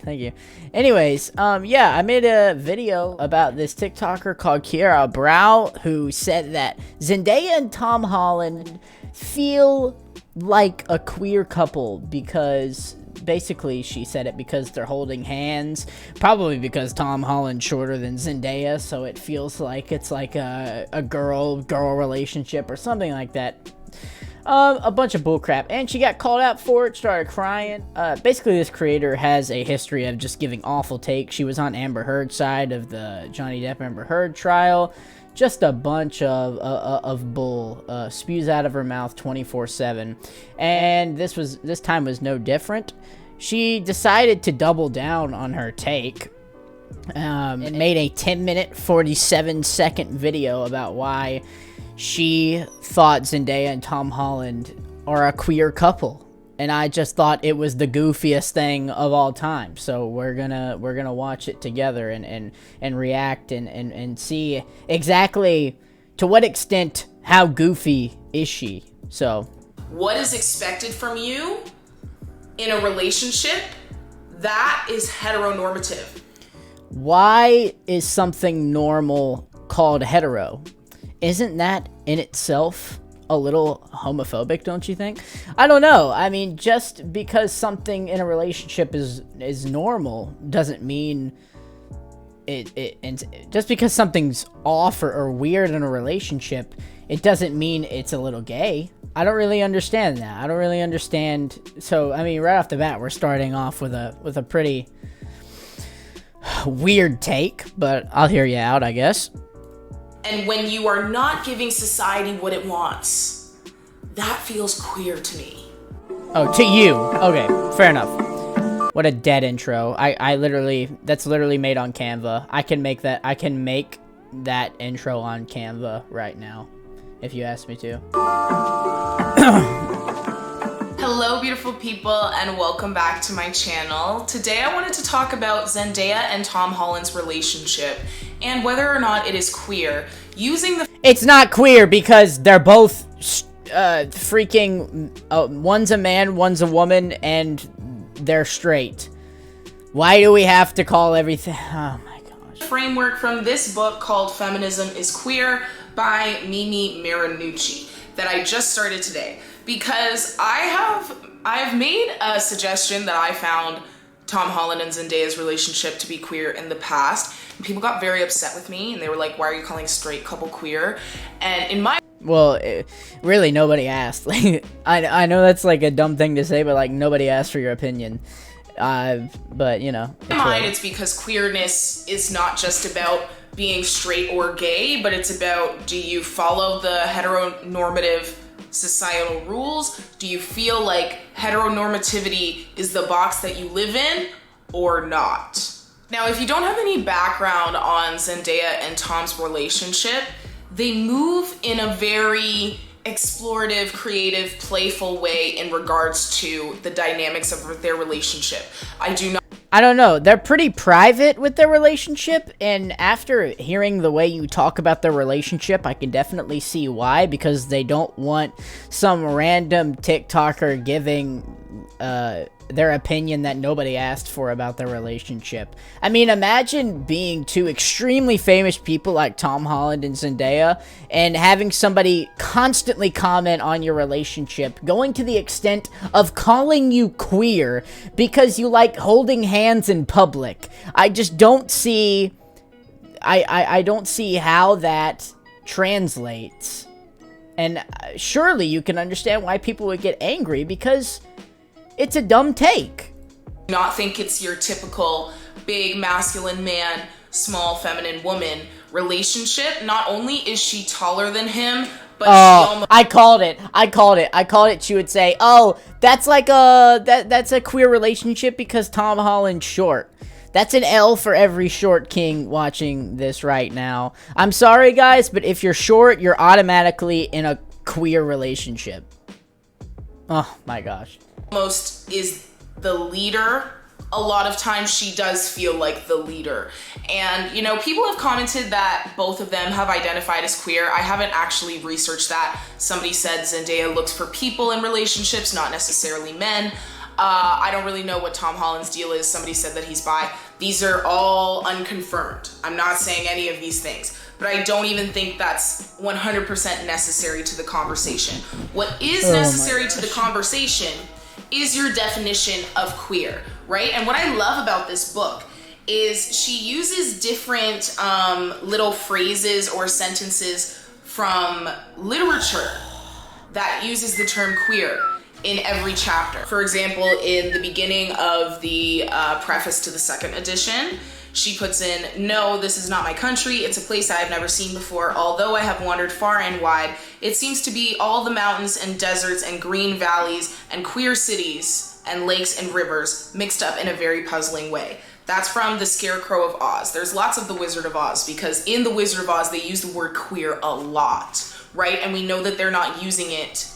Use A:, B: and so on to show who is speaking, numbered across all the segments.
A: thank you. Anyways, yeah, I made a video about this TikToker called Kiara Brow, who said that Zendaya and Tom Holland feel like a queer couple because basically she said it because they're holding hands, probably because Tom Holland's shorter than Zendaya, so it feels like it's like a girl relationship or something like that. A bunch of bullcrap, and she got called out for it, started crying. Basically, this creator has a history of just giving awful takes. She was on Amber Heard's side of the Johnny Depp Amber Heard trial. Just a bunch of bull, spews out of her mouth 24/7, and this time was no different. She decided to double down on her take, and made a 10-minute, 47-second video about why she thought Zendaya and Tom Holland are a queer couple. And I just thought it was the goofiest thing of all time. So we're gonna watch it together and react and see exactly to what extent, how goofy is she. So
B: what is expected from you in a relationship, that is heteronormative.
A: Why is something normal called hetero? Isn't that in itself a little homophobic, don't you think? I don't know. I mean, just because something in a relationship is normal doesn't mean and just because something's off or weird in a relationship, it doesn't mean it's a little gay. I don't really understand that. I don't really understand. So, I mean, right off the bat, we're starting off with a pretty weird take, but I'll hear you out, I guess.
B: And when you are not giving society what it wants, that feels queer to me.
A: Oh, to you. Okay, fair enough. What a dead intro. I literally, that's literally made on Canva. I can make that intro on Canva right now, if you ask me to.
B: Hello, beautiful people, and welcome back to my channel. Today I wanted to talk about Zendaya and Tom Holland's relationship and whether or not it is queer.
A: It's not queer because they're both freaking one's a man, one's a woman, and they're straight. Why do we have to call everything? Oh my gosh.
B: Framework from this book called Feminism is Queer by Mimi Marinucci that I just started today because I've made a suggestion that I found Tom Holland and Zendaya's relationship to be queer in the past. And people got very upset with me and they were like, why are you calling a straight couple queer? And in my
A: really nobody asked. Like, I know that's like a dumb thing to say, but like nobody asked for your opinion. But you know,
B: in my mind, it's because queerness is not just about being straight or gay, but it's about, do you follow the heteronormative societal rules? Do you feel like heteronormativity is the box that you live in or not? Now, if you don't have any background on Zendaya and Tom's relationship, they move in a very explorative, creative, playful way in regards to the dynamics of their relationship.
A: I don't know. They're pretty private with their relationship, and after hearing the way you talk about their relationship, I can definitely see why, because they don't want some random TikToker giving their opinion that nobody asked for about their relationship. I mean, imagine being two extremely famous people like Tom Holland and Zendaya and having somebody constantly comment on your relationship, going to the extent of calling you queer because you like holding hands in public. I just don't see I don't see how that translates. And surely you can understand why people would get angry, because it's a dumb take.
B: Not think it's your typical big masculine man, small feminine woman relationship. Not only is she taller than him, but she almost—
A: I called it. She would say, "Oh, that's like that's a queer relationship because Tom Holland's short." That's an L for every short king watching this right now. I'm sorry, guys, but if you're short, you're automatically in a queer relationship. Oh my gosh.
B: Almost is the leader. A lot of times she does feel like the leader. And, you know, people have commented that both of them have identified as queer. I haven't actually researched that. Somebody said Zendaya looks for people in relationships, not necessarily men. I don't really know what Tom Holland's deal is. Somebody said that he's bi. These are all unconfirmed. I'm not saying any of these things, but I don't even think that's 100% necessary to the conversation. What is necessary to the conversation is your definition of queer, right? And what I love about this book is she uses different little phrases or sentences from literature that uses the term queer in every chapter. For example, in the beginning of the preface to the second edition, she puts in, "No, this is not my country. It's a place I have never seen before. Although I have wandered far and wide, it seems to be all the mountains and deserts and green valleys and queer cities and lakes and rivers mixed up in a very puzzling way." That's from The Scarecrow of Oz. There's lots of The Wizard of Oz, because in The Wizard of Oz, they use the word queer a lot, right? And we know that they're not using it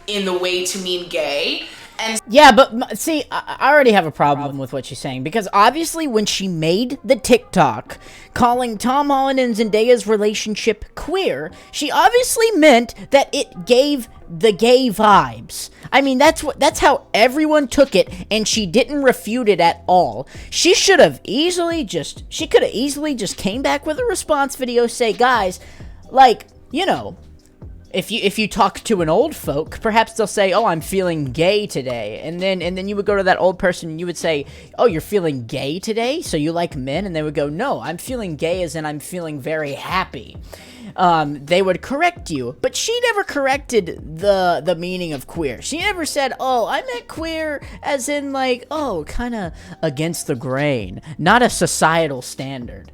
B: in the way to mean gay. And
A: yeah, but see, I already have a problem with what she's saying, because obviously when she made the TikTok calling Tom Holland and Zendaya's relationship queer, she obviously meant that it gave the gay vibes. I mean, that's how everyone took it, and she didn't refute it at all. She could have easily just came back with a response video, say, guys, like, you know, if you talk to an old folk, perhaps they'll say, "Oh, I'm feeling gay today," and then you would go to that old person and you would say, "Oh, you're feeling gay today? So you like men?" And they would go, "No, I'm feeling gay as in I'm feeling very happy." They would correct you, but she never corrected the meaning of queer. She never said, "Oh, I meant queer as in like, oh, kind of against the grain, not a societal standard."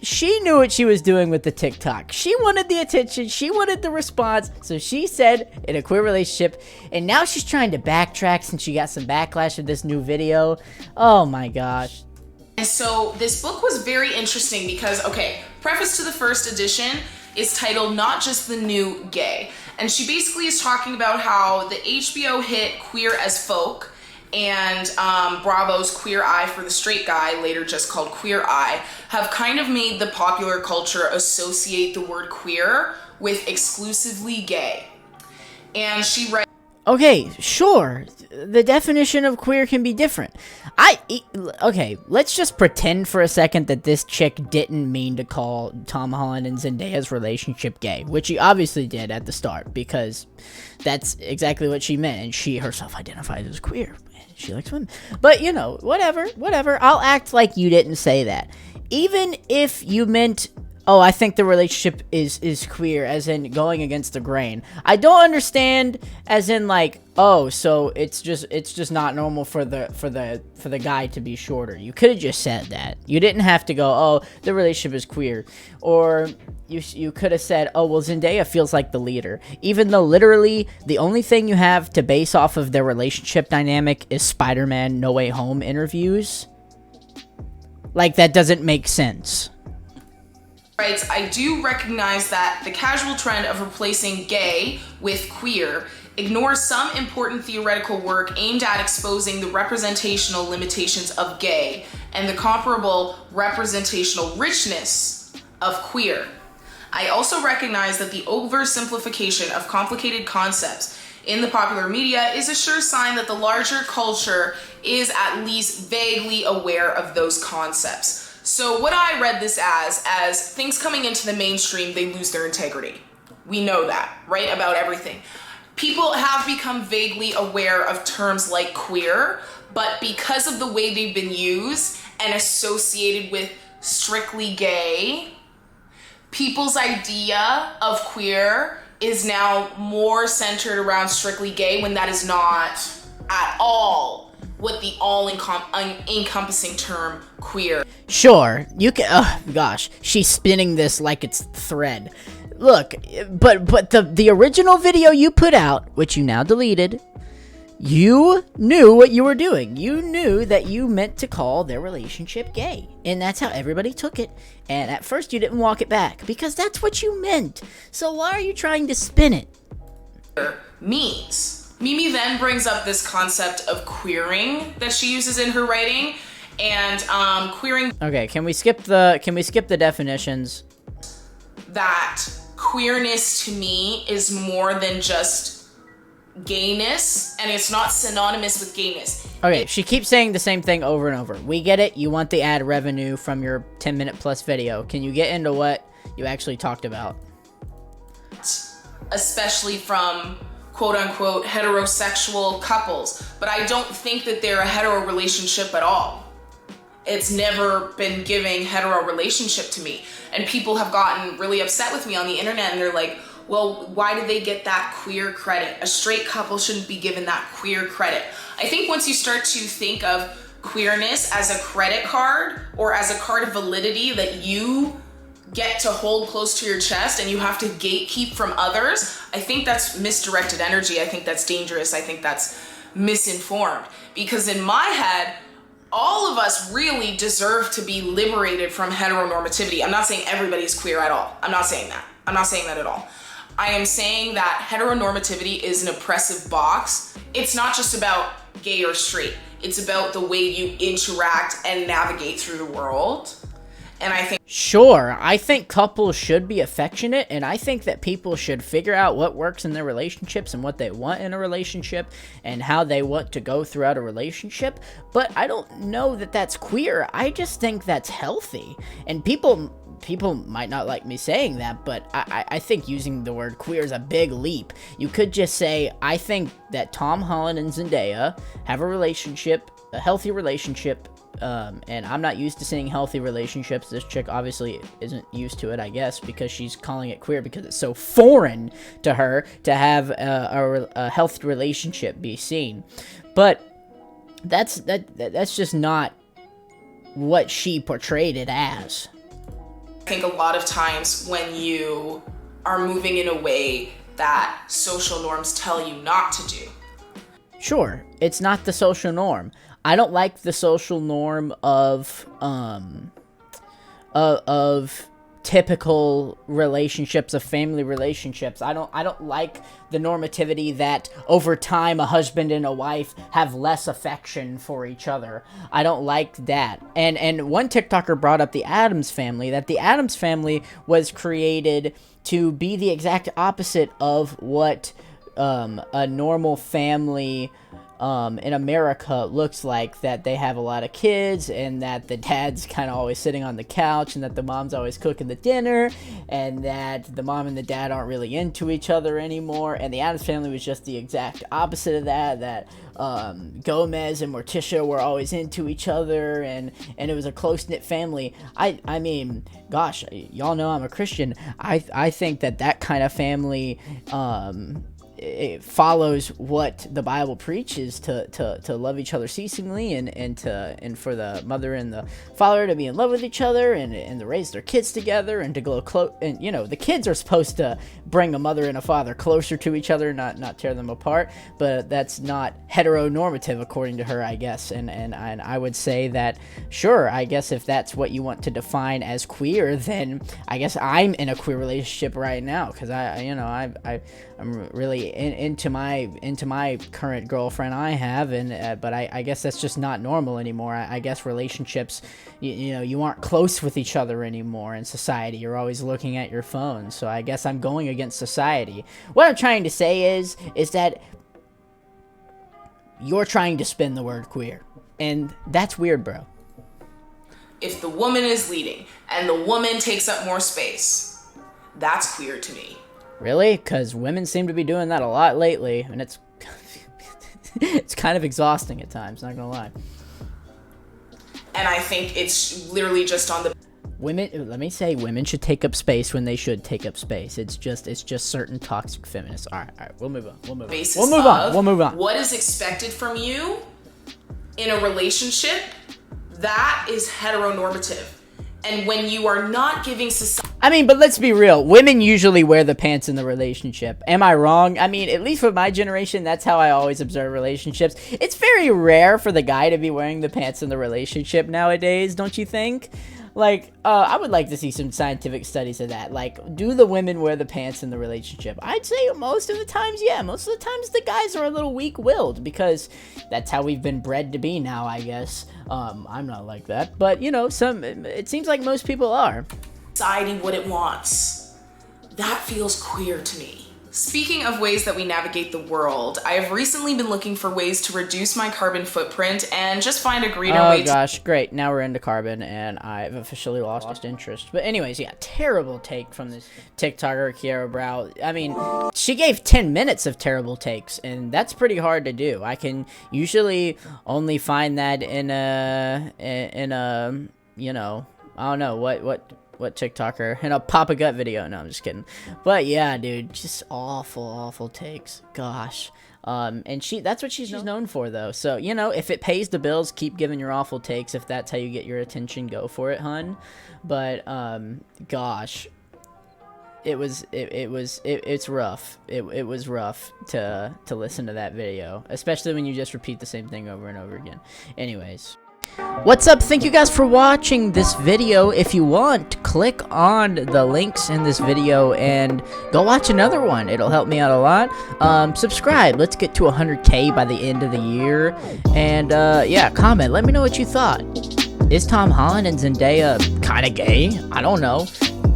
A: She knew what she was doing with the TikTok. She wanted the attention. She wanted the response. So she said, in a queer relationship. And now she's trying to backtrack since she got some backlash of this new video. Oh my gosh.
B: And so this book was very interesting because, okay, preface to the first edition is titled Not Just the New Gay. And she basically is talking about how the HBO hit Queer as Folk and Bravo's Queer Eye for the Straight Guy, later just called Queer Eye, have kind of made the popular culture associate the word queer with exclusively gay. And she writes,
A: okay, sure, the definition of queer can be different. Okay, let's just pretend for a second that this chick didn't mean to call Tom Holland and Zendaya's relationship gay, which she obviously did at the start, because that's exactly what she meant, and she herself identified as queer. She likes women. But, you know, whatever. I'll act like you didn't say that. Even if you meant, oh, I think the relationship is queer, as in going against the grain. I don't understand, as in like, oh, so it's just not normal for the guy to be shorter. You could have just said that. You didn't have to go, oh, the relationship is queer, or you could have said, oh, well, Zendaya feels like the leader, even though literally the only thing you have to base off of their relationship dynamic is Spider-Man No Way Home interviews. Like, that doesn't make sense.
B: Writes, I do recognize that the casual trend of replacing gay with queer ignores some important theoretical work aimed at exposing the representational limitations of gay and the comparable representational richness of queer. I also recognize that the oversimplification of complicated concepts in the popular media is a sure sign that the larger culture is at least vaguely aware of those concepts. So what I read this as things coming into the mainstream, they lose their integrity. We know that, right? About everything. People have become vaguely aware of terms like queer, but because of the way they've been used and associated with strictly gay, people's idea of queer is now more centered around strictly gay, when that is not at all what the all-encompassing term queer.
A: Sure, you can, oh gosh, she's spinning this like it's thread. Look, but the original video you put out, which you now deleted, you knew what you were doing. You knew that you meant to call their relationship gay. And that's how everybody took it. And at first you didn't walk it back, because that's what you meant. So why are you trying to spin it?
B: Means. Mimi then brings up this concept of queering that she uses in her writing. And queering.
A: Okay, can we skip the definitions?
B: That queerness to me is more than just gayness, and it's not synonymous with gayness.
A: Okay, she keeps saying the same thing over and over. We get it. You want the ad revenue from your 10-minute plus video. Can you get into what you actually talked about?
B: Especially from quote-unquote heterosexual couples. But I don't think that they're a hetero relationship at all. It's never been giving hetero relationship to me. And people have gotten really upset with me on the internet, and they're like, well, why did they get that queer credit? A straight couple shouldn't be given that queer credit. I think once you start to think of queerness as a credit card or as a card of validity that you get to hold close to your chest and you have to gatekeep from others, I think that's misdirected energy. I think that's dangerous. I think that's misinformed. Because in my head, all of us really deserve to be liberated from heteronormativity. I'm not saying everybody's queer at all. I'm not saying that. I'm not saying that at all. I am saying that heteronormativity is an oppressive box. It's not just about gay or straight. It's about the way you interact and navigate through the world. And I think...
A: Sure, I think couples should be affectionate, and I think that people should figure out what works in their relationships and what they want in a relationship and how they want to go throughout a relationship, but I don't know that that's queer. I just think that's healthy, and people might not like me saying that, but I think using the word queer is a big leap. You could just say, I think that Tom Holland and Zendaya have a relationship, a healthy relationship, and I'm not used to seeing healthy relationships. This chick obviously isn't used to it, I guess, because she's calling it queer because it's so foreign to her to have a healthy relationship be seen. But that's just not what she portrayed it as.
B: I think a lot of times when you are moving in a way that social norms tell you not to do.
A: Sure, it's not the social norm. I don't like the social norm of typical relationships, of family relationships. I don't like the normativity that over time a husband and a wife have less affection for each other. I don't like that. And one TikToker brought up the Addams Family, that the Addams Family was created to be the exact opposite of what a normal family in America looks like, that they have a lot of kids and that the dad's kind of always sitting on the couch and that the mom's always cooking the dinner and that the mom and the dad aren't really into each other anymore. And the Addams Family was just the exact opposite of that Gomez and Morticia were always into each other and it was a close-knit family. I mean, gosh, y'all know I'm a Christian. I think that kind of family it follows what the Bible preaches, to love each other ceasingly and for the mother and the father to be in love with each other and to raise their kids together and to go close. And you know, the kids are supposed to bring a mother and a father closer to each other, not tear them apart. But that's not heteronormative according to her, I guess. And I would say that, sure, I guess if that's what you want to define as queer, then I guess I'm in a queer relationship right now, because I'm really into my current girlfriend I have, but I guess that's just not normal anymore. I guess relationships, you aren't close with each other anymore in society. You're always looking at your phone. So I guess I'm going against society. What I'm trying to say is that you're trying to spin the word queer, and that's weird, bro.
B: If the woman is leading and the woman takes up more space, that's queer to me.
A: Really? Because women seem to be doing that a lot lately, and it's it's kind of exhausting at times, not gonna lie.
B: And I think it's literally just on the...
A: Women should take up space when they should take up space. It's just certain toxic feminists. All right, we'll move on. We'll move on.
B: What is expected from you in a relationship, that is heteronormative. And when you are not giving society...
A: I mean, but let's be real. Women usually wear the pants in the relationship. Am I wrong? I mean, at least with my generation, that's how I always observe relationships. It's very rare for the guy to be wearing the pants in the relationship nowadays, don't you think? Like, I would like to see some scientific studies of that. Like, do the women wear the pants in the relationship? I'd say most of the times, yeah. Most of the times the guys are a little weak-willed because that's how we've been bred to be now, I guess. I'm not like that. But, it seems like most people are.
B: Society what it wants. That feels queer to me. Speaking of ways that we navigate the world, I have recently been looking for ways to reduce my carbon footprint and just find a greener way
A: Oh gosh, great. Now we're into carbon and I've officially lost interest. But anyways, yeah, terrible take from this TikToker, Kiara Brow. I mean, she gave 10 minutes of terrible takes and that's pretty hard to do. I can usually only find that in a, you know, I don't know, what TikToker in a Papa Gut video. No, I'm just kidding. But yeah, dude, just awful takes. Gosh. And that's what she's known for though. So, you know, if it pays the bills, keep giving your awful takes. If that's how you get your attention, go for it, hun. But gosh, it's rough. It was rough to listen to that video, especially when you just repeat the same thing over and over again. Anyways, what's up? Thank you guys for watching this video. If you want, click on the links in this video and go watch another one. It'll help me out a lot. Subscribe. Let's get to 100K by the end of the year. And yeah, comment. Let me know what you thought. Is Tom Holland and Zendaya kind of gay? I don't know.